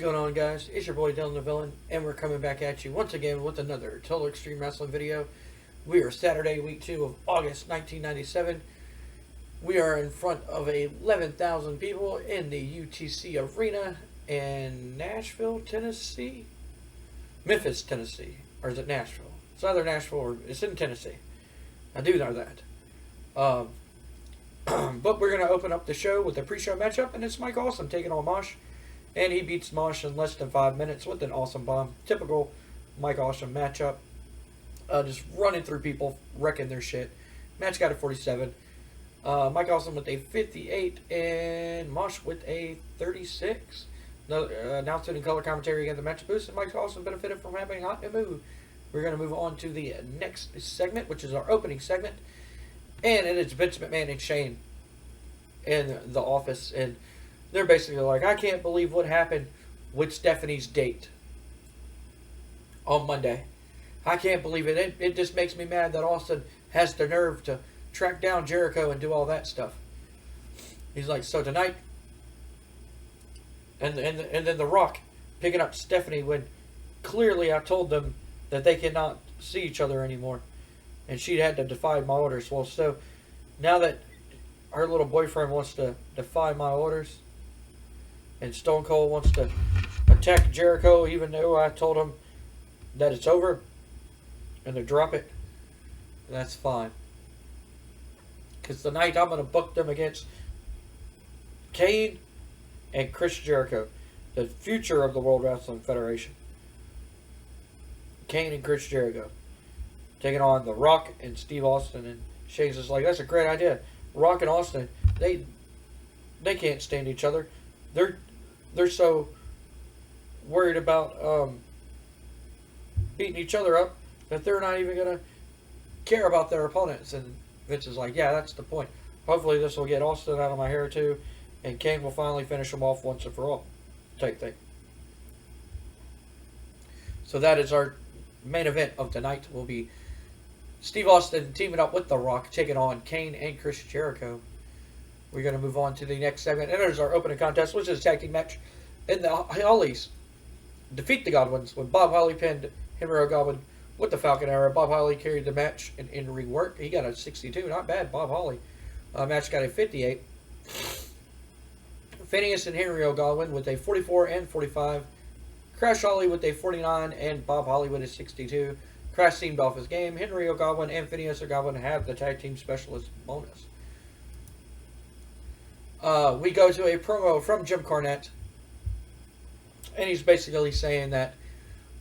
going on, guys? It's your boy Dylan the Villain, and we're coming back at you once again with another Total Extreme Wrestling video. We are Saturday, week 2 of August 1997. We are in front of 11,000 people in the UTC Arena in Nashville, Tennessee? Memphis, Tennessee. Or is it Nashville? It's either Nashville or it's in Tennessee. I do know that. But we're going to open up the show with a pre-show matchup, and it's Mike Awesome taking on Mosh. And he beats Mosh in less than 5 minutes with an awesome bomb. Typical Mike Awesome matchup. Just running through people, wrecking their shit. Match got a 47. Mike Awesome with a 58 and Mosh with a 36. Announced it in color commentary again, the match boost, and Mike Awesome benefited from having a hot new move. We're going to move on to the next segment, which is our opening segment. And it is Vince McMahon and Shane in the office, and they're basically like, I can't believe what happened with Stephanie's date on Monday. I can't believe it. It just makes me mad that Austin has the nerve to track down Jericho and do all that stuff. He's like, so tonight, and then The Rock picking up Stephanie when clearly I told them that they cannot see each other anymore, and she had to defy my orders. Well, so now that her little boyfriend wants to defy my orders, and Stone Cold wants to attack Jericho, even though I told him that it's over, and to drop it, that's fine. Because tonight I'm going to book them against Kane and Chris Jericho, the future of the World Wrestling Federation. Kane and Chris Jericho taking on The Rock and Steve Austin, and Shane's just like, that's a great idea. Rock and Austin, they can't stand each other. They're so worried about beating each other up that they're not even going to care about their opponents. And Vince is like, yeah, that's the point. Hopefully this will get Austin out of my hair too, and Kane will finally finish him off once and for all type thing. So that is our main event of tonight. Will be Steve Austin teaming up with The Rock, taking on Kane and Chris Jericho. We're going to move on to the next segment, and there's our opening contest, which is a tag team match. And the Hollies defeat the Godwins when Bob Holly pinned Henry Godwin with the Falcon Arrow. Bob Holly carried the match in ring work. He got a 62. Not bad, Bob Holly. Match got a 58. Phineas and Henry Godwin with a 44 and 45. Crash Holly with a 49 and Bob Holly with a 62. Crash seemed off his game. Henry Godwin and Phineas Godwin have the tag team specialist bonus. We go to a promo from Jim Cornette, and he's basically saying that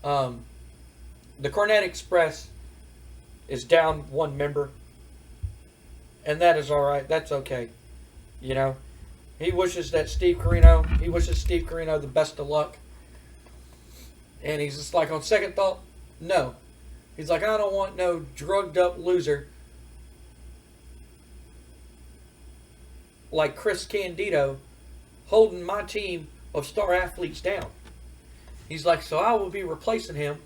the Cornette Express is down one member, and that is alright. That's okay. You know, he wishes Steve Corino the best of luck, and he's just like, on second thought, no. He's like, I don't want no drugged up loser like Chris Candido holding my team of star athletes down. He's like, so I will be replacing him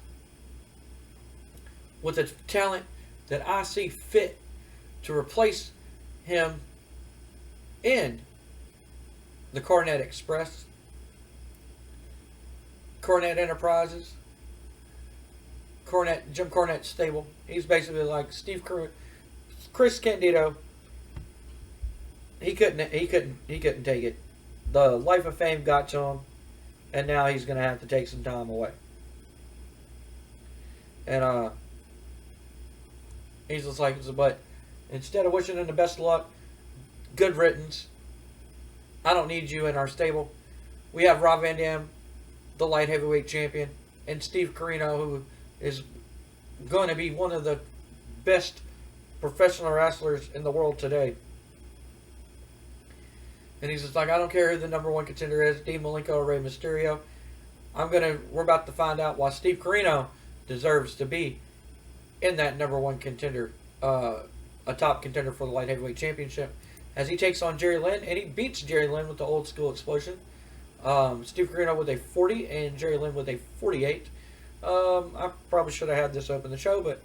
with a talent that I see fit to replace him in the Cornette Express, Cornette Enterprises, Jim Cornette's stable. He's basically like Chris Candido. He couldn't take it. The life of fame got to him, and now he's going to have to take some time away. And he's just like, but instead of wishing him the best of luck, good riddance. I don't need you in our stable. We have Rob Van Dam, the light heavyweight champion, and Steve Corino, who is going to be one of the best professional wrestlers in the world today. And he's just like, I don't care who the number one contender is, Dean Malenko or Rey Mysterio. We're about to find out why Steve Corino deserves to be in that number one contender, a top contender for the light heavyweight championship, as he takes on Jerry Lynn, and he beats Jerry Lynn with the old school explosion. Steve Corino with a 40 and Jerry Lynn with a 48. I probably should have had this open the show, but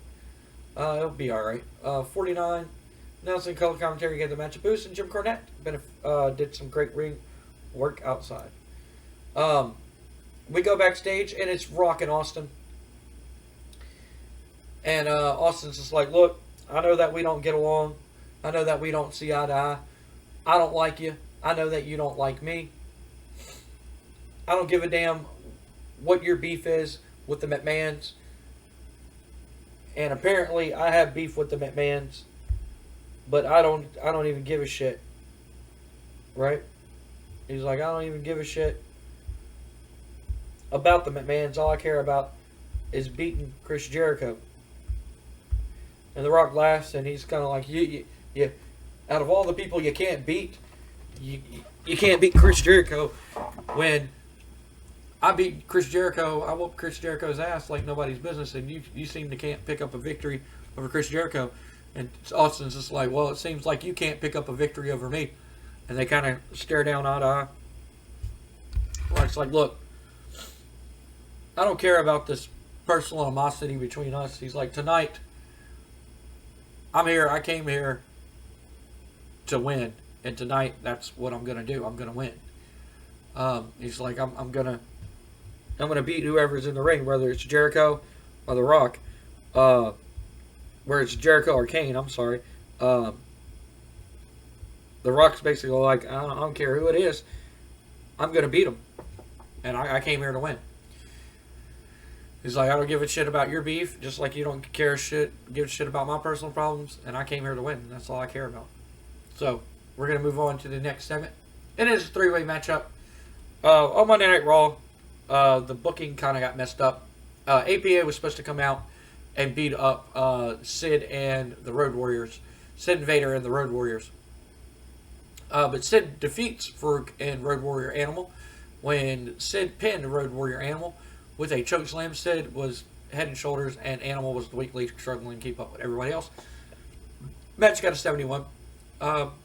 it'll be alright. 49. Announcing color commentary gave the match a boost, and Jim Cornette did some great ring work outside. we go backstage, and it's Rock and Austin. And Austin's just like, look, I know that we don't get along. I know that we don't see eye to eye. I don't like you. I know that you don't like me. I don't give a damn what your beef is with the McMahons. And apparently I have beef with the McMahons. But I don't even give a shit. Right? He's like, I don't even give a shit about the McMahons. All I care about is beating Chris Jericho. And The Rock laughs, and he's kind of like, you, out of all the people you can't beat, you can't beat Chris Jericho. When I beat Chris Jericho, I whooped Chris Jericho's ass like nobody's business, and you seem to can't pick up a victory over Chris Jericho. And Austin's just like, well, it seems like you can't pick up a victory over me. And they kind of stare down eye to eye. Rock's like, look, I don't care about this personal animosity between us. He's like, tonight, I'm here. I came here to win, and tonight that's what I'm gonna do. I'm gonna win. He's like, I'm gonna beat whoever's in the ring, whether it's Jericho or The Rock, where it's Jericho or Kane. I'm sorry. The Rock's basically like, I don't care who it is. I'm gonna beat him, and I came here to win. He's like, I don't give a shit about your beef, just like you don't give a shit about my personal problems, and I came here to win, and that's all I care about. So, we're going to move on to the next segment. It is a three-way matchup. On Monday Night Raw, the booking kind of got messed up. APA was supposed to come out and beat up Sid and the Road Warriors. Sid and Vader and the Road Warriors. But Sid defeats Farouk and Road Warrior Animal. When Sid pinned Road Warrior Animal with a choke slam, Sid was head and shoulders, and Animal was weakly struggling to keep up with everybody else. Match got a 71.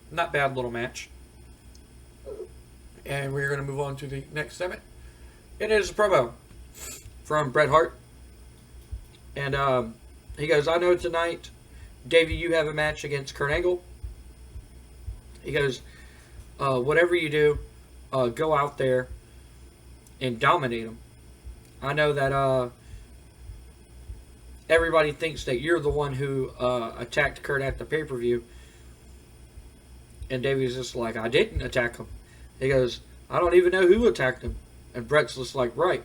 Not bad little match. And we're going to move on to the next segment. It is a promo from Bret Hart. And he goes, I know tonight, Davey, you have a match against Kurt Angle. He goes, whatever you do, go out there and dominate him. I know that everybody thinks that you're the one who attacked Kurt at the pay-per-view. And Davey's just like, I didn't attack him. He goes, I don't even know who attacked him. And Bret's just like, right.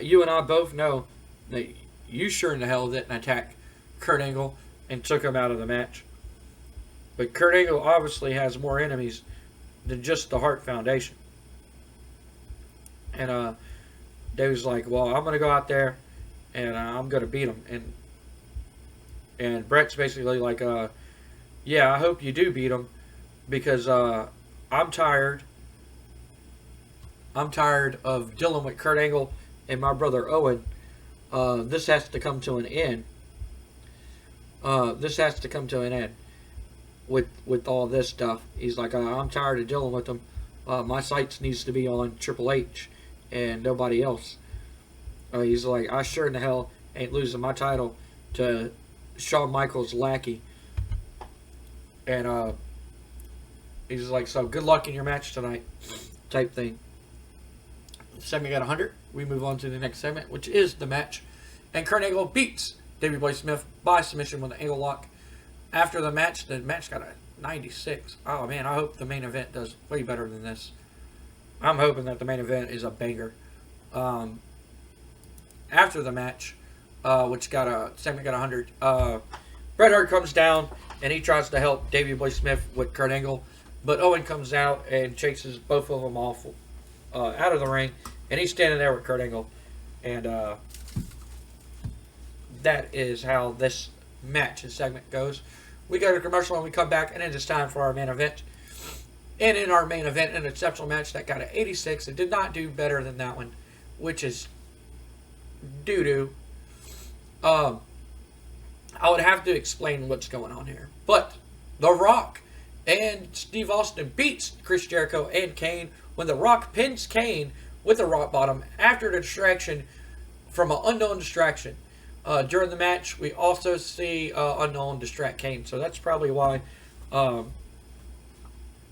You and I both know that you sure in the hell didn't attack Kurt Angle and took him out of the match. But Kurt Angle obviously has more enemies than just the Hart Foundation. And Davey's like, well, I'm going to go out there and I'm going to beat him. And Bret's basically like, yeah, I hope you do beat him because I'm tired. I'm tired of dealing with Kurt Angle and my brother Owen. This has to come to an end. This has to come to an end with all this stuff. He's like, I'm tired of dealing with them. My sights needs to be on Triple H and nobody else. He's like, I sure in the hell ain't losing my title to Shawn Michaels' lackey. And he's like, so good luck in your match tonight, type thing. Segment got 100. We move on to the next segment, which is the match. And Kurt Angle beats Davey Boy Smith by submission with an angle lock. After the match got a 96. Oh man, I hope the main event does way better than this. I'm hoping that the main event is a banger. After the match, which got a segment got 100, Bret Hart comes down and he tries to help Davey Boy Smith with Kurt Angle, but Owen comes out and chases both of them off out of the ring, and he's standing there with Kurt Angle, and that is how this match and segment goes. We go to commercial and we come back, and it is time for our main event. And in our main event, an exceptional match that got an 86. It did not do better than that one, which is doo-doo. I would have to explain what's going on here. But The Rock and Steve Austin beats Chris Jericho and Kane when The Rock pins Kane with a rock bottom after the distraction from an unknown distraction. During the match, we also see Unknown distract Kane. So that's probably why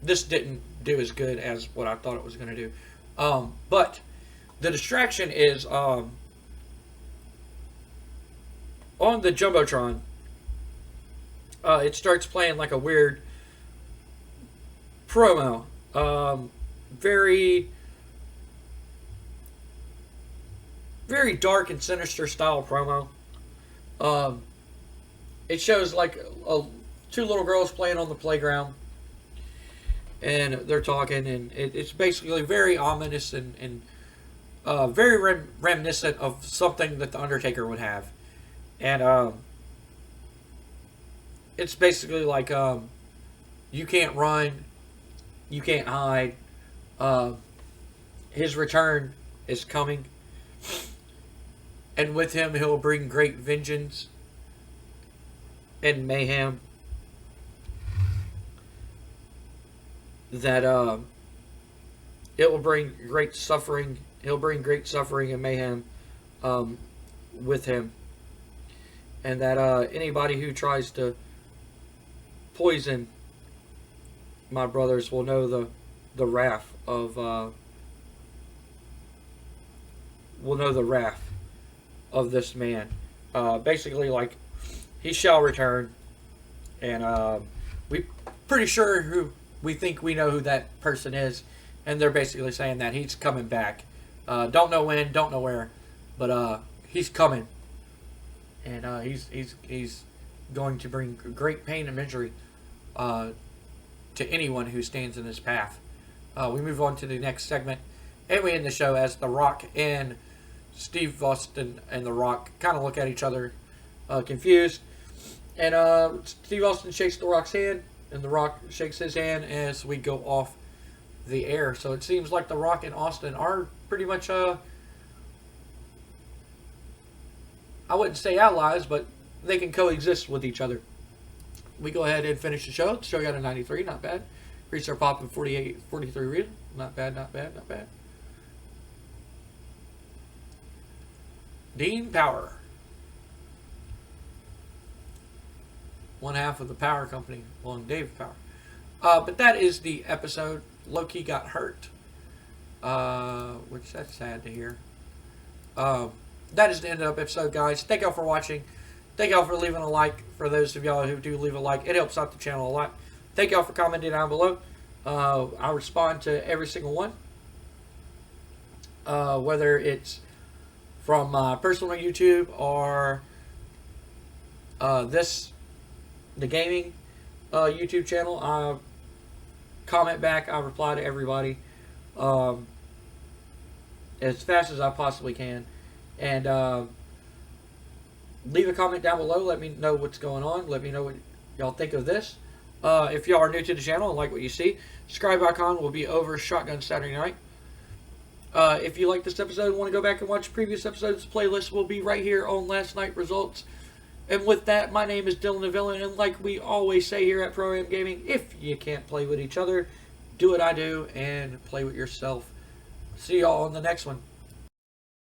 this didn't do as good as what I thought it was going to do. But the distraction is on the Jumbotron. It starts playing like a weird promo. Very, very dark and sinister style promo. It shows like two little girls playing on the playground, and they're talking, and it's basically very ominous and very reminiscent of something that the Undertaker would have, and it's basically like you can't run, you can't hide. His return is coming, and with him he'll bring great vengeance and mayhem. That it will bring great suffering. He'll bring great suffering and mayhem with him, and that anybody who tries to poison my brothers will know the wrath of this man. Basically, like, he shall return, and we pretty sure who we think we know who that person is, and they're basically saying that he's coming back. Don't know when, don't know where, but he's coming, and he's going to bring great pain and misery to anyone who stands in his path. We move on to the next segment, and we end the show as The Rock and Steve Austin and The Rock kind of look at each other confused. And Steve Austin shakes The Rock's hand, and The Rock shakes his hand as we go off the air. So it seems like The Rock and Austin are pretty much, I wouldn't say allies, but they can coexist with each other. We go ahead and finish the show. The show got a 93, not bad. Reached our pop in 43 reading. Not bad, not bad, not bad. Dean Power. One half of the Power Company, along Dave Power. But that is the episode. Loki got hurt. Which that's sad to hear. That is the end of the episode, guys. Thank y'all for watching. Thank y'all for leaving a like. For those of y'all who do leave a like, it helps out the channel a lot. Thank y'all for commenting down below. I respond to every single one. Whether it's from my personal YouTube or the gaming YouTube channel. I comment back. I reply to everybody as fast as I possibly can. And leave a comment down below. Let me know what's going on. Let me know what y'all think of this. If y'all are new to the channel and like what you see, subscribe icon will be over Shotgun Saturday Night. If you like this episode and want to go back and watch previous episodes, the playlist will be right here on Last Night Results. And with that, my name is Dylan the Villain, and like we always say here at Pro Am Gaming, if you can't play with each other, do what I do and play with yourself. See y'all on the next one.